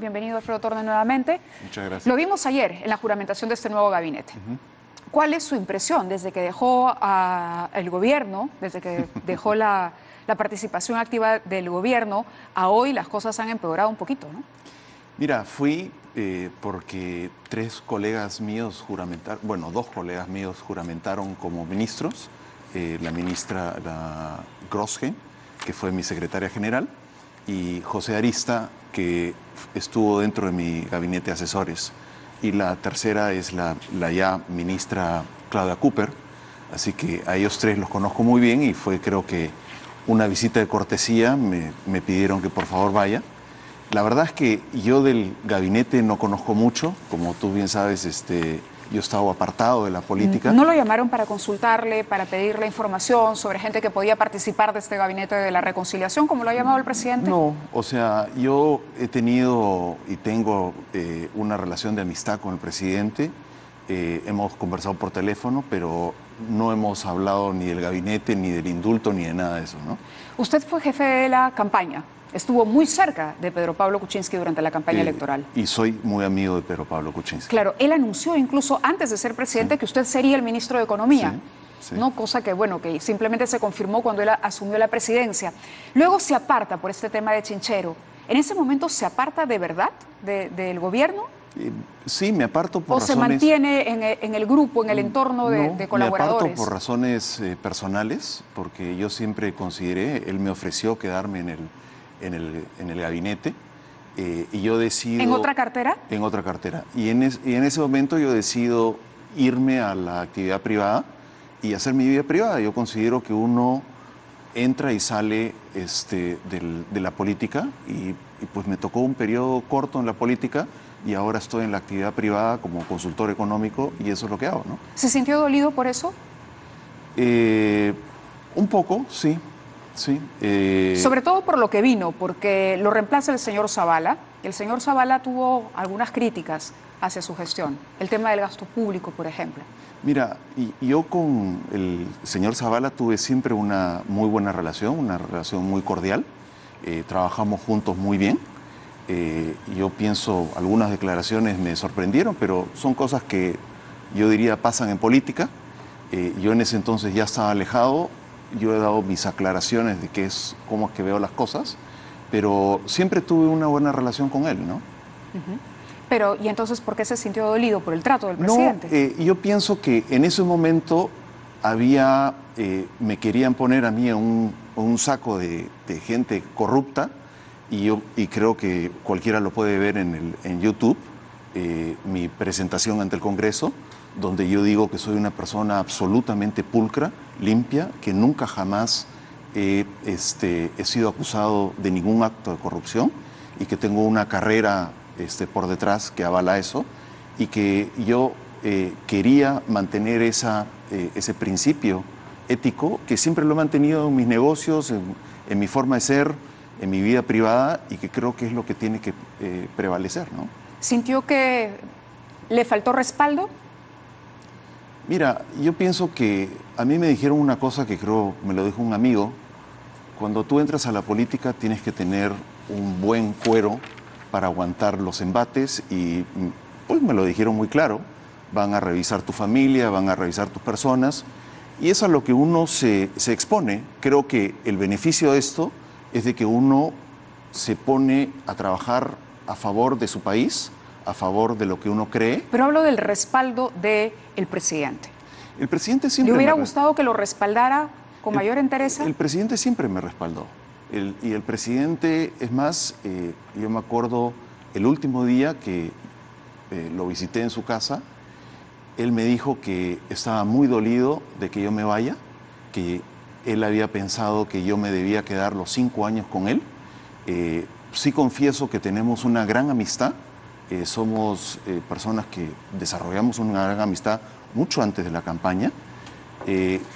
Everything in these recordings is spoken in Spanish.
Bienvenido, Alfredo Torne, nuevamente. Muchas gracias. Lo vimos ayer en la juramentación de este nuevo gabinete. ¿Cuál es su impresión desde que dejó el gobierno, desde que dejó la participación activa del gobierno a hoy? Las cosas han empeorado un poquito, ¿no? Mira, fui porque dos colegas míos juramentaron como ministros. La ministra Grosje, que fue mi secretaria general, y José Arista, que estuvo dentro de mi gabinete de asesores. Y la tercera es la ya ministra Claudia Cooper. Así que a ellos tres los conozco muy bien y fue, creo que, una visita de cortesía. Me pidieron que por favor vaya. La verdad es que yo del gabinete no conozco mucho. Como tú bien sabes, yo estaba apartado de la política. ¿No lo llamaron para consultarle, para pedirle información sobre gente que podía participar de este gabinete de la reconciliación, como lo ha llamado el presidente? No, o sea, yo he tenido y tengo una relación de amistad con el presidente. Hemos conversado por teléfono, pero no hemos hablado ni del gabinete, ni del indulto, ni de nada de eso, ¿no? Usted fue jefe de la campaña. Estuvo muy cerca de Pedro Pablo Kuczynski durante la campaña electoral. Y soy muy amigo de Pedro Pablo Kuczynski. Claro, él anunció incluso antes de ser presidente que usted sería el ministro de Economía, ¿no? Cosa que, bueno, que simplemente se confirmó cuando él asumió la presidencia. Luego se aparta por este tema de Chinchero. ¿En ese momento se aparta de verdad del gobierno? Sí, me aparto por razones... ¿O se mantiene en el grupo, en el entorno de colaboradores? Me aparto por razones personales, porque yo siempre consideré, él me ofreció quedarme en el gabinete, y yo decido... ¿En otra cartera? En otra cartera. Y en ese momento yo decido irme a la actividad privada y hacer mi vida privada. Yo considero que uno entra y sale de la política y pues me tocó un periodo corto en la política y ahora estoy en la actividad privada como consultor económico y eso es lo que hago, ¿no? ¿Se sintió dolido por eso? Un poco, sí. Sí, sobre todo por lo que vino, porque lo reemplaza el señor Zavala. El señor Zavala tuvo algunas críticas hacia su gestión, el tema del gasto público, por ejemplo. Mira, yo con el señor Zavala tuve siempre una muy buena relación, una relación muy cordial. Trabajamos juntos muy bien. Yo pienso, algunas declaraciones me sorprendieron, pero son cosas que yo diría pasan en política. Yo en ese entonces ya estaba alejado. Yo he dado mis aclaraciones de cómo es que veo las cosas, pero siempre tuve una buena relación con él, ¿no? Pero, ¿y entonces por qué se sintió dolido? ¿Por el trato del presidente? No, yo pienso que en ese momento me querían poner a mí en un saco de gente corrupta, y creo que cualquiera lo puede ver en YouTube, mi presentación ante el Congreso, donde yo digo que soy una persona absolutamente pulcra, limpia, que nunca jamás he sido acusado de ningún acto de corrupción y que tengo una carrera por detrás que avala eso, y que yo quería mantener ese principio ético que siempre lo he mantenido en mis negocios, en mi forma de ser, en mi vida privada, y que creo que es lo que tiene que prevalecer, ¿no? ¿Sintió que le faltó respaldo? Mira, yo pienso que a mí me dijeron una cosa que creo me lo dijo un amigo: cuando tú entras a la política tienes que tener un buen cuero para aguantar los embates, y pues me lo dijeron muy claro: van a revisar tu familia, van a revisar tus personas, y eso es a lo que uno se expone. Creo que el beneficio de esto es de que uno se pone a trabajar a favor de su país, a favor de lo que uno cree. Pero hablo del respaldo del presidente. El presidente siempre... ¿Le hubiera gustado que lo respaldara con mayor entereza? El presidente siempre me respaldó. Y el presidente, es más, yo me acuerdo el último día que lo visité en su casa, él me dijo que estaba muy dolido de que yo me vaya, que él había pensado que yo me debía quedar los 5 años con él. Sí confieso que tenemos una gran amistad. Somos personas que desarrollamos una gran amistad mucho antes de la campaña,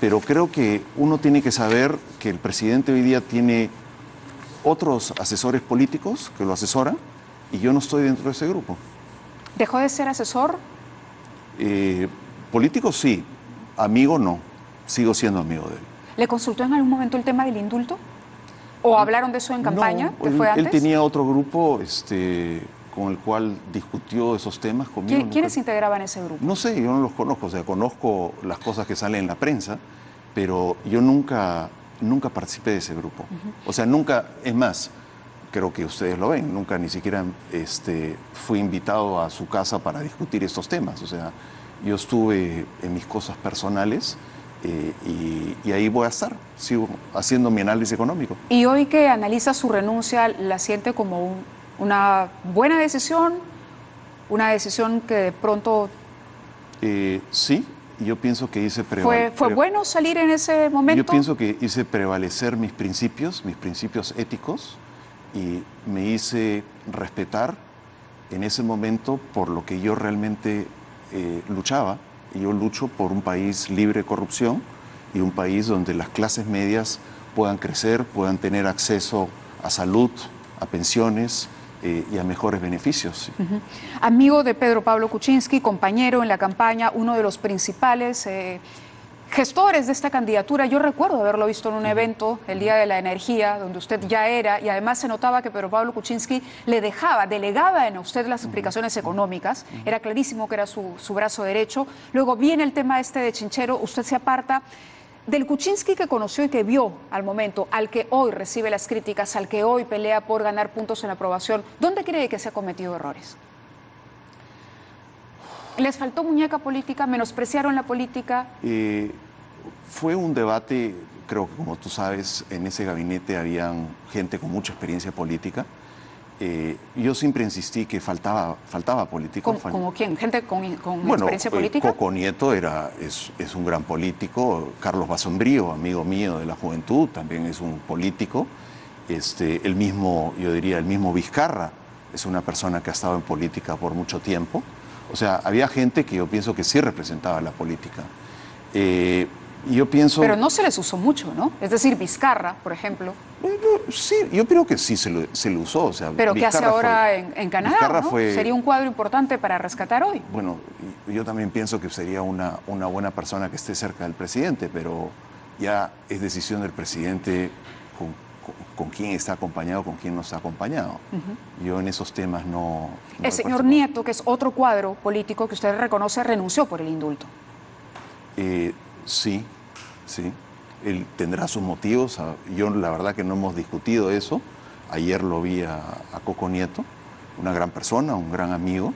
pero creo que uno tiene que saber que el presidente hoy día tiene otros asesores políticos que lo asesoran, y yo no estoy dentro de ese grupo. ¿Dejó de ser asesor? Político sí, amigo no, sigo siendo amigo de él. ¿Le consultó en algún momento el tema del indulto? ¿O hablaron de eso en campaña, no, que fue antes? Él tenía otro grupo con el cual discutió esos temas conmigo. ¿Quiénes integraban ese grupo? No sé, yo no los conozco, o sea, conozco las cosas que salen en la prensa, pero yo nunca participé de ese grupo. O sea, nunca, es más, creo que ustedes lo ven, nunca ni siquiera fui invitado a su casa para discutir estos temas. O sea, yo estuve en mis cosas personales y ahí voy a estar, sigo haciendo mi análisis económico. ¿Y hoy que analiza su renuncia, la siente como una buena decisión? ¿Una decisión que de pronto...? Sí, yo pienso que hice ¿Fue bueno salir en ese momento? Yo pienso que hice prevalecer mis principios éticos, y me hice respetar en ese momento por lo que yo realmente luchaba. Y yo lucho por un país libre de corrupción y un país donde las clases medias puedan crecer, puedan tener acceso a salud, a pensiones y a mejores beneficios. Amigo de Pedro Pablo Kuczynski, compañero en la campaña, uno de los principales gestores de esta candidatura. Yo recuerdo haberlo visto en un evento, el Día de la Energía, donde usted ya era, y además se notaba que Pedro Pablo Kuczynski delegaba en usted las explicaciones económicas. Era clarísimo que era su brazo derecho. Luego viene el tema de Chinchero, usted se aparta. Del Kuczynski que conoció y que vio al momento, al que hoy recibe las críticas, al que hoy pelea por ganar puntos en la aprobación, ¿dónde cree que se ha cometido errores? ¿Les faltó muñeca política? ¿Menospreciaron la política? Fue un debate, creo que como tú sabes, en ese gabinete habían gente con mucha experiencia política. Yo siempre insistí que faltaba político. ¿Como quién? ¿Gente con experiencia política? Coco Nieto es un gran político. Carlos Basombrío, amigo mío de la juventud, también es un político. El mismo Vizcarra es una persona que ha estado en política por mucho tiempo. O sea, había gente que yo pienso que sí representaba la política. Yo pienso... Pero no se les usó mucho, ¿no? Es decir, Vizcarra, por ejemplo. Sí, yo creo que sí se le usó. O sea, pero ¿qué hace ahora en Canadá? ¿No? Fue... Sería un cuadro importante para rescatar hoy. Bueno, yo también pienso que sería una buena persona que esté cerca del presidente, pero ya es decisión del presidente con quién está acompañado, con quién no está acompañado. Yo en esos temas no el señor Nieto, que es otro cuadro político que usted reconoce, renunció por el indulto. Sí. Él tendrá sus motivos. Yo la verdad que no hemos discutido eso. Ayer lo vi a Coco Nieto, una gran persona, un gran amigo,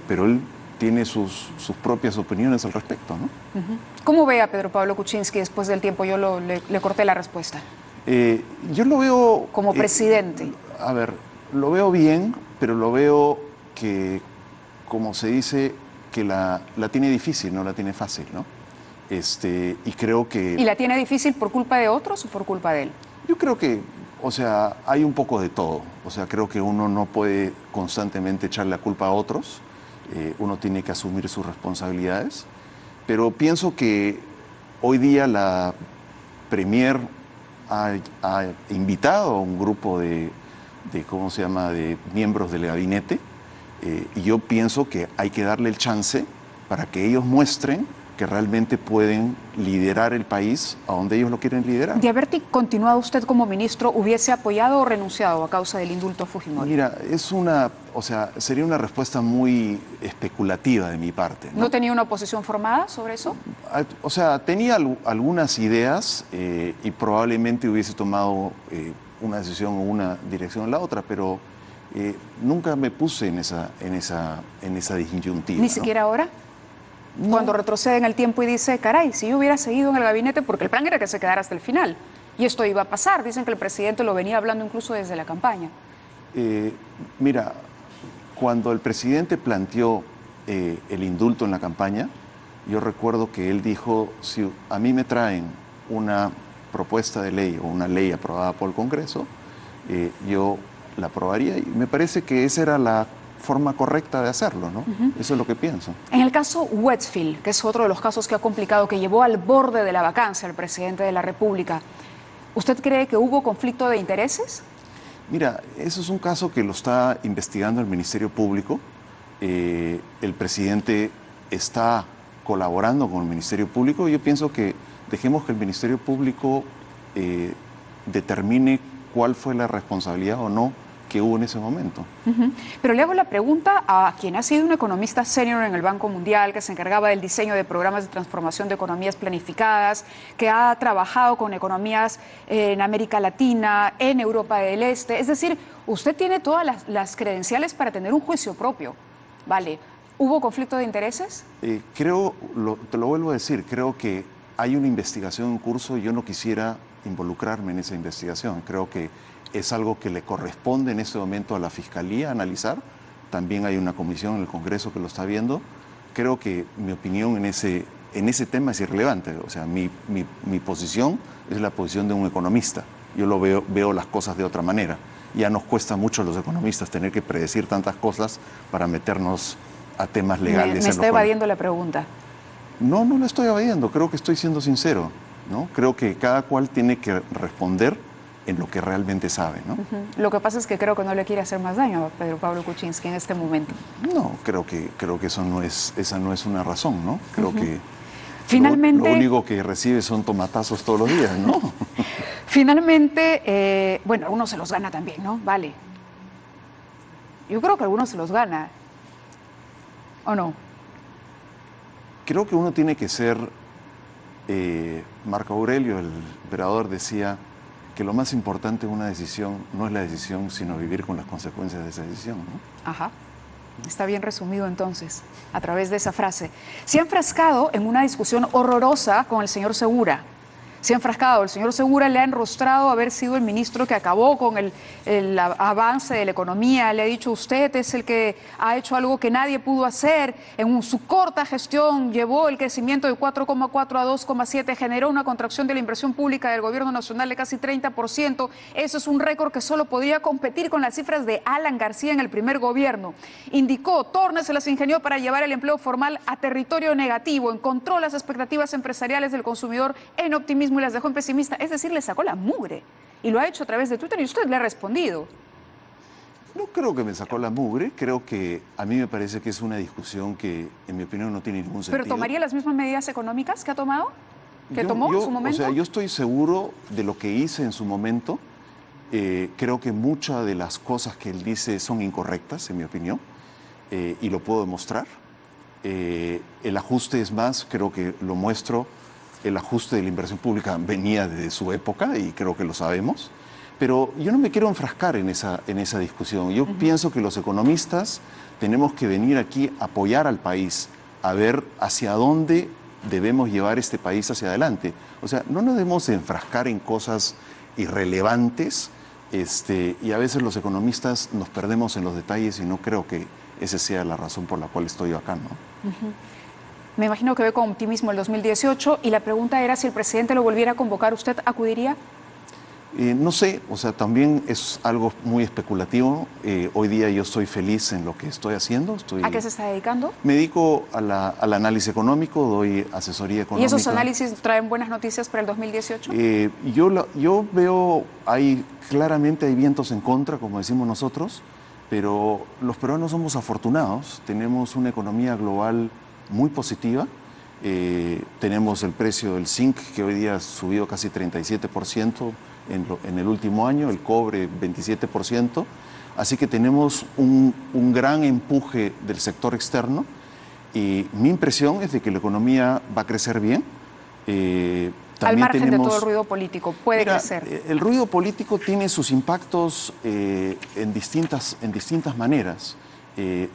pero él tiene sus propias opiniones al respecto, ¿no? ¿Cómo ve a Pedro Pablo Kuczynski después del tiempo? Yo le corté la respuesta. Yo lo veo... Como presidente. A ver, lo veo bien, pero lo veo que, como se dice, que la tiene difícil, no la tiene fácil, ¿no? Y creo que... ¿Y la tiene difícil por culpa de otros o por culpa de él? Yo creo que, o sea, hay un poco de todo. O sea, creo que uno no puede constantemente echarle la culpa a otros. Uno tiene que asumir sus responsabilidades. Pero pienso que hoy día la Premier ha invitado a un grupo de miembros del gabinete. Y yo pienso que hay que darle el chance para que ellos muestren que realmente pueden liderar el país a donde ellos lo quieren liderar. De haber continuado usted como ministro, ¿hubiese apoyado o renunciado a causa del indulto a Fujimori? Mira, sería una respuesta muy especulativa de mi parte. ¿No tenía una posición formada sobre eso? O sea, tenía algunas ideas y probablemente hubiese tomado una decisión o una dirección o la otra, pero nunca me puse en esa disyuntiva. ¿Ni siquiera ahora? No. Cuando retrocede en el tiempo y dice, caray, si yo hubiera seguido en el gabinete, porque el plan era que se quedara hasta el final, y esto iba a pasar. Dicen que el presidente lo venía hablando incluso desde la campaña. Mira, cuando el presidente planteó el indulto en la campaña, yo recuerdo que él dijo, si a mí me traen una propuesta de ley o una ley aprobada por el Congreso, yo la aprobaría, y me parece que esa era la forma correcta de hacerlo, ¿no? Eso es lo que pienso. En el caso Westfield, que es otro de los casos que ha complicado, que llevó al borde de la vacancia al presidente de la República, ¿usted cree que hubo conflicto de intereses? Mira, eso es un caso que lo está investigando el Ministerio Público. El presidente está colaborando con el Ministerio Público. Yo pienso que dejemos que el Ministerio Público determine cuál fue la responsabilidad o no que hubo en ese momento. Pero le hago la pregunta a quien ha sido un economista senior en el Banco Mundial, que se encargaba del diseño de programas de transformación de economías planificadas, que ha trabajado con economías en América Latina, en Europa del Este. Es decir, usted tiene todas las credenciales para tener un juicio propio. Vale. ¿Hubo conflicto de intereses? Te lo vuelvo a decir, creo que hay una investigación en curso y yo no quisiera involucrarme en esa investigación. Creo que es algo que le corresponde en este momento a la Fiscalía analizar. También hay una comisión en el Congreso que lo está viendo. Creo que mi opinión en ese tema es irrelevante. O sea, mi posición es la posición de un economista. Yo lo veo las cosas de otra manera. Ya nos cuesta mucho a los economistas tener que predecir tantas cosas para meternos a temas legales. Me está evadiendo la pregunta. No, no la estoy evadiendo, creo que estoy siendo sincero, ¿no? Creo que cada cual tiene que responder en lo que realmente sabe, ¿no? Lo que pasa es que creo que no le quiere hacer más daño a Pedro Pablo Kuczynski en este momento. No, creo que esa no es una razón, ¿no? Creo que finalmente, lo único que recibe son tomatazos todos los días, ¿no? Finalmente, bueno, algunos se los gana también, ¿no? Vale. Yo creo que algunos se los gana. ¿O no? Creo que uno tiene que ser, Marco Aurelio, el emperador, decía que lo más importante en una decisión no es la decisión, sino vivir con las consecuencias de esa decisión, ¿no? Ajá. Está bien resumido entonces, a través de esa frase. Se ha enfrascado en una discusión horrorosa con el señor Segura. Se ha enfrascado. El señor Segura le ha enrostrado haber sido el ministro que acabó con el avance de la economía. Le ha dicho, usted es el que ha hecho algo que nadie pudo hacer. En su corta gestión llevó el crecimiento de 4,4 a 2,7, generó una contracción de la inversión pública del gobierno nacional de casi 30%. Eso es un récord que solo podría competir con las cifras de Alan García en el primer gobierno. Indicó, Tornes se las ingenió para llevar el empleo formal a territorio negativo. Encontró las expectativas empresariales del consumidor en optimismo y las dejó en pesimista, es decir, le sacó la mugre y lo ha hecho a través de Twitter y usted le ha respondido. No creo que me sacó la mugre, creo que a mí me parece que es una discusión que en mi opinión no tiene ningún sentido. ¿Pero tomaría las mismas medidas económicas que ha tomado? ¿Que tomó en su momento? O sea, yo estoy seguro de lo que hice en su momento. Creo que muchas de las cosas que él dice son incorrectas, en mi opinión, y lo puedo demostrar. El ajuste es más, creo que lo muestro. El ajuste de la inversión pública venía de su época y creo que lo sabemos, pero yo no me quiero enfrascar en esa discusión. Yo pienso que los economistas tenemos que venir aquí a apoyar al país, a ver hacia dónde debemos llevar este país hacia adelante. O sea, no nos debemos enfrascar en cosas irrelevantes y a veces los economistas nos perdemos en los detalles y no creo que esa sea la razón por la cual estoy acá, ¿no? Me imagino que ve con optimismo el 2018 y la pregunta era si el presidente lo volviera a convocar, ¿usted acudiría? No sé, o sea, también es algo muy especulativo. Hoy día yo estoy feliz en lo que estoy haciendo. ¿A qué se está dedicando? Me dedico al análisis económico, doy asesoría económica. ¿Y esos análisis traen buenas noticias para el 2018? Yo veo, claramente hay vientos en contra, como decimos nosotros, pero los peruanos somos afortunados, tenemos una economía global muy positiva. Tenemos el precio del zinc, que hoy día ha subido casi 37% en el último año, el cobre 27%, así que tenemos un gran empuje del sector externo y mi impresión es de que la economía va a crecer bien. Al margen de todo el ruido político, puede crecer. El ruido político tiene sus impactos en distintas maneras.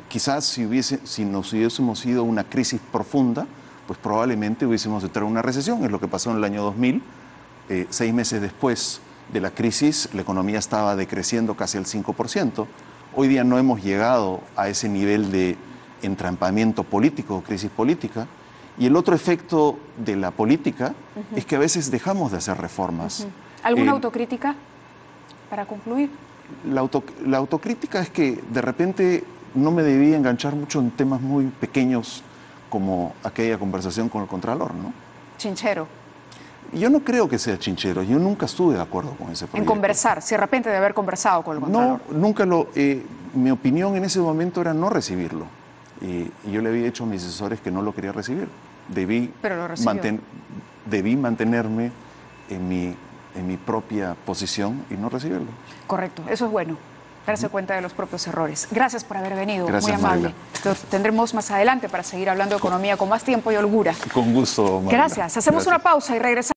Quizás si nos hubiésemos ido a una crisis profunda, pues probablemente hubiésemos entrado en una recesión. Es lo que pasó en el año 2000. 6 meses después de la crisis, la economía estaba decreciendo casi al 5%. Hoy día no hemos llegado a ese nivel de entrampamiento político, crisis política. Y el otro efecto de la política es que a veces dejamos de hacer reformas. ¿Alguna autocrítica para concluir? La autocrítica es que de repente no me debía enganchar mucho en temas muy pequeños como aquella conversación con el Contralor, ¿no? Chinchero. Yo no creo que sea chinchero, yo nunca estuve de acuerdo con ese proyecto. En conversar, si de repente de haber conversado con el Contralor. No, nunca mi opinión en ese momento era no recibirlo. Y yo le había dicho a mis asesores que no lo quería recibir. Debí mantenerme en mi propia posición y no recibirlo. Correcto, eso es bueno. darse cuenta de los propios errores. Gracias por haber venido, Gracias, muy amable. Lo tendremos más adelante para seguir hablando de economía con más tiempo y holgura. Con gusto, Mariela. Gracias. Hacemos una pausa y regresamos.